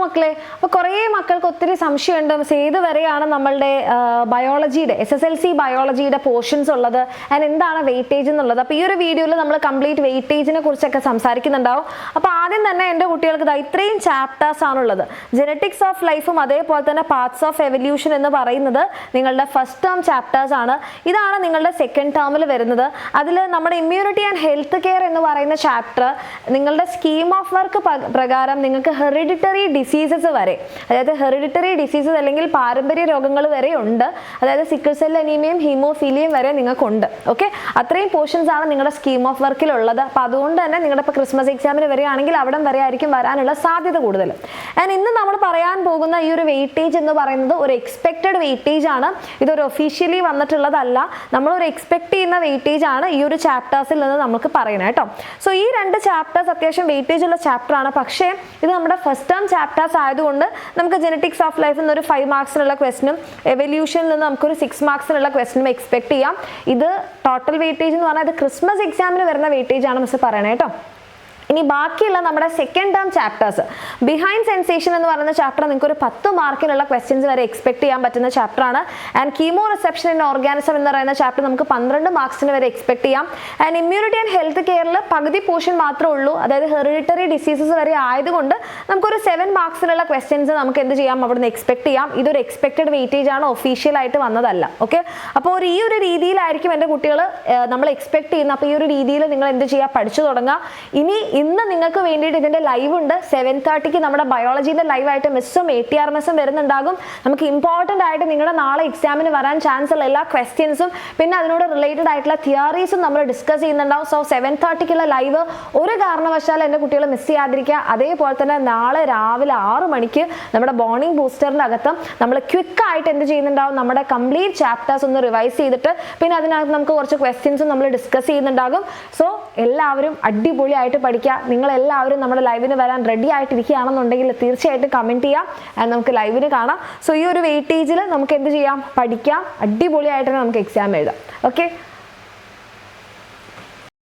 മക്കളെ, അപ്പോൾ കുറേ മക്കൾക്ക് ഒത്തിരി സംശയമുണ്ട് ഏത് വരെയാണ് നമ്മളുടെ ബയോളജിയുടെ SSLC ബയോളജിയുടെ പോർഷൻസ് ഉള്ളത് ആൻഡ് എന്താണ് വെയിറ്റേജ് എന്നുള്ളത്. അപ്പോൾ ഈ ഒരു വീഡിയോയിൽ നമ്മൾ കംപ്ലീറ്റ് വെയിറ്റേജിനെ കുറിച്ചൊക്കെ സംസാരിക്കുന്നുണ്ടാവും. അപ്പോൾ ആദ്യം തന്നെ എൻ്റെ കുട്ടികൾക്ക് ഇത്രയും ചാപ്റ്റേഴ്സ് ആണുള്ളത്. ജെനറ്റിക്സ് ഓഫ് ലൈഫും അതേപോലെ തന്നെ പാർട്സ് ഓഫ് എവല്യൂഷൻ എന്ന് പറയുന്നത് നിങ്ങളുടെ ഫസ്റ്റ് ടേം ചാപ്റ്റേഴ്സ് ആണ്. ഇതാണ് നിങ്ങളുടെ സെക്കൻഡ് ടേമിൽ വരുന്നത്. അതിൽ നമ്മുടെ ഇമ്മ്യൂണിറ്റി ആൻഡ് ഹെൽത്ത് കെയർ എന്ന് പറയുന്ന ചാപ്റ്റർ നിങ്ങളുടെ സ്കീം ഓഫ് വർക്ക് പ്രകാരം നിങ്ങൾക്ക് ഹെറിഡിറ്ററി ഡിസീസസ് വരെ, അതായത് ഹെറിഡിറ്ററി ഡിസീസസ് അല്ലെങ്കിൽ പാരമ്പര്യ രോഗങ്ങൾ വരെ ഉണ്ട്. അതായത് സിക്കിൾ സെൽ അനീമിയയും ഹീമോഫീലിയയും വരെ നിങ്ങൾക്കുണ്ട്. ഓക്കെ, അത്രയും പോർഷൻസ് ആണ് നിങ്ങളുടെ സ്കീം ഓഫ് വർക്കിലുള്ളത്. അപ്പോൾ അതുകൊണ്ട് തന്നെ നിങ്ങളുടെ ഇപ്പോൾ ക്രിസ്മസ് എക്സാമിന് വരികയാണെങ്കിൽ അവിടം വരെ ആയിരിക്കും വരാനുള്ള സാധ്യത കൂടുതൽ. ആൻഡ് ഇന്ന് നമ്മൾ പറയാൻ പോകുന്ന ഈ ഒരു വെയിറ്റേജ് എന്ന് പറയുന്നത് ഒരു എക്സ്പെക്റ്റഡ് വെയിറ്റേജ് ആണ്. ഇതൊരു ഒഫീഷ്യലി വന്നിട്ടുള്ളതല്ല. നമ്മളൊരു എക്സ്പെക്ട് ചെയ്യുന്ന വെയിറ്റേജ് ആണ് ഈ ഒരു ചാപ്റ്റേഴ്സിൽ നിന്ന് നമുക്ക് പറയണം കേട്ടോ. സോ ഈ രണ്ട് ചാപ്റ്റേഴ്സ് അത്യാവശ്യം വെയിറ്റേജ് ഉള്ള ചാപ്റ്റർ ആണ്. പക്ഷേ ഇത് നമ്മുടെ ഫസ്റ്റ് ടേം ചാപ്റ്റേഴ്സ് ആയതുകൊണ്ട് നമുക്ക് ജെനറ്റിക്സ് ഓഫ് ലൈഫിൽ നിന്ന് ഒരു 5 മാർക്സിനുള്ള ക്വസ്റ്റനും എവല്യൂഷനിൽ നിന്ന് നമുക്കൊരു 6 മാർക്സിനുള്ള ക്വസ്റ്റനും എക്സ്പെക്ട് ചെയ്യാം. ഇത് ടോട്ടൽ വെയിറ്റേജ് എന്ന് പറഞ്ഞാൽ ഇത് ക്രിസ്മസ് എക്സാമിന് വരുന്ന വെയിറ്റേജ് ആണ് മിസ് പറയണേ കേട്ടോ. ഇനി ബാക്കിയുള്ള നമ്മുടെ second term chapters, behind sensation എന്ന് പറയുന്ന ചാപ്റ്റർ നിങ്ങൾക്ക് ഒരു 10 മാർക്കിനുള്ള ക്വസ്റ്റ്യൻസ് വരെ എക്സ്പെക്ട് ചെയ്യാൻ പറ്റുന്ന ചാപ്റ്റർ ആണ്. And chemo reception in organism എന്ന് പറയുന്ന ചാപ്റ്റർ നമുക്ക് 12 മാർക്സിന് വരെ എക്സ്പെക്ട് ചെയ്യാം. ആൻഡ് ഇമ്മ്യൂണിറ്റി ആൻഡ് ഹെൽത്ത് കെയറിൽ പകുതി പോർഷൻ മാത്രമേ ഉള്ളൂ. അതായത് ഹെറിഡിറ്ററി ഡിസീസസ് വരെ ആയതുകൊണ്ട് നമുക്കൊരു 7 മാർക്സിനുള്ള ക്വസ്റ്റ്യൻസ് നമുക്ക് എന്ത് ചെയ്യാം, അവിടെ നിന്ന് എക്സ്പെക്ട് ചെയ്യാം. ഇതൊരു എക്സ്പെക്റ്റഡ് വെയിറ്റേജ് ആണ്, ഒഫീഷ്യലായിട്ട് വന്നതല്ല. ഓക്കെ, അപ്പോൾ ഈ ഒരു രീതിയിലായിരിക്കും എൻ്റെ കുട്ടികൾ നമ്മൾ എക്സ്പെക്ട് ചെയ്യുന്നത്. അപ്പോൾ ഈ ഒരു രീതിയിൽ നിങ്ങൾ എന്ത് ചെയ്യുക, പഠിച്ചു തുടങ്ങുക. ഇന്ന് നിങ്ങൾക്ക് വേണ്ടിയിട്ട് ഇതിൻ്റെ ലൈവ് ഉണ്ട്. 7:30 നമ്മുടെ ബയോളജീൻ്റെ ലൈവായിട്ട് മിസ്സും ATRMS വരുന്നുണ്ടാകും. നമുക്ക് ഇമ്പോർട്ടൻ്റ് ആയിട്ട് നിങ്ങളുടെ നാളെ എക്സാമിന് വരാൻ ചാൻസ് ഉള്ള എല്ലാ ക്വസ്റ്റ്യൻസും പിന്നെ അതിനോട് റിലേറ്റഡ് ആയിട്ടുള്ള തിയറീസും നമ്മൾ ഡിസ്കസ് ചെയ്യുന്നുണ്ടാവും. സോ 7:30 ലൈവ് ഒരു കാരണവശാലും എൻ്റെ കുട്ടികൾ മിസ് ചെയ്യാതിരിക്കുക. അതേപോലെ തന്നെ നാളെ രാവിലെ 6 മണിക്ക് നമ്മുടെ ബോണിംഗ് ബൂസ്റ്ററിൻ്റെ അകത്ത് നമ്മൾ ക്വിക്കായിട്ട് എന്ത് ചെയ്യുന്നുണ്ടാവും, നമ്മുടെ കംപ്ലീറ്റ് ചാപ്റ്റേഴ്സ് ഒന്ന് റിവൈസ് ചെയ്തിട്ട് പിന്നെ അതിനകത്ത് നമുക്ക് കുറച്ച് ക്വസ്റ്റ്യൻസും നമ്മൾ ഡിസ്കസ് ചെയ്യുന്നുണ്ടാകും. സോ എല്ലാവരും അടിപൊളിയായിട്ട് പഠിക്കുക. നിങ്ങളെല്ലാവരും നമ്മുടെ ലൈവിന് വരാൻ റെഡി ആയിട്ടിരിക്കുകയാണെന്നുണ്ടെങ്കിൽ തീർച്ചയായിട്ടും കമൻറ്റ് ചെയ്യാം. നമുക്ക് ലൈവിന് കാണാം. സോ ഈ ഒരു വെയിറ്റേജിൽ നമുക്ക് എന്ത് ചെയ്യാം, പഠിക്കാം. അടിപൊളിയായിട്ട് തന്നെ നമുക്ക് എക്സാം എഴുതാം. ഓക്കെ.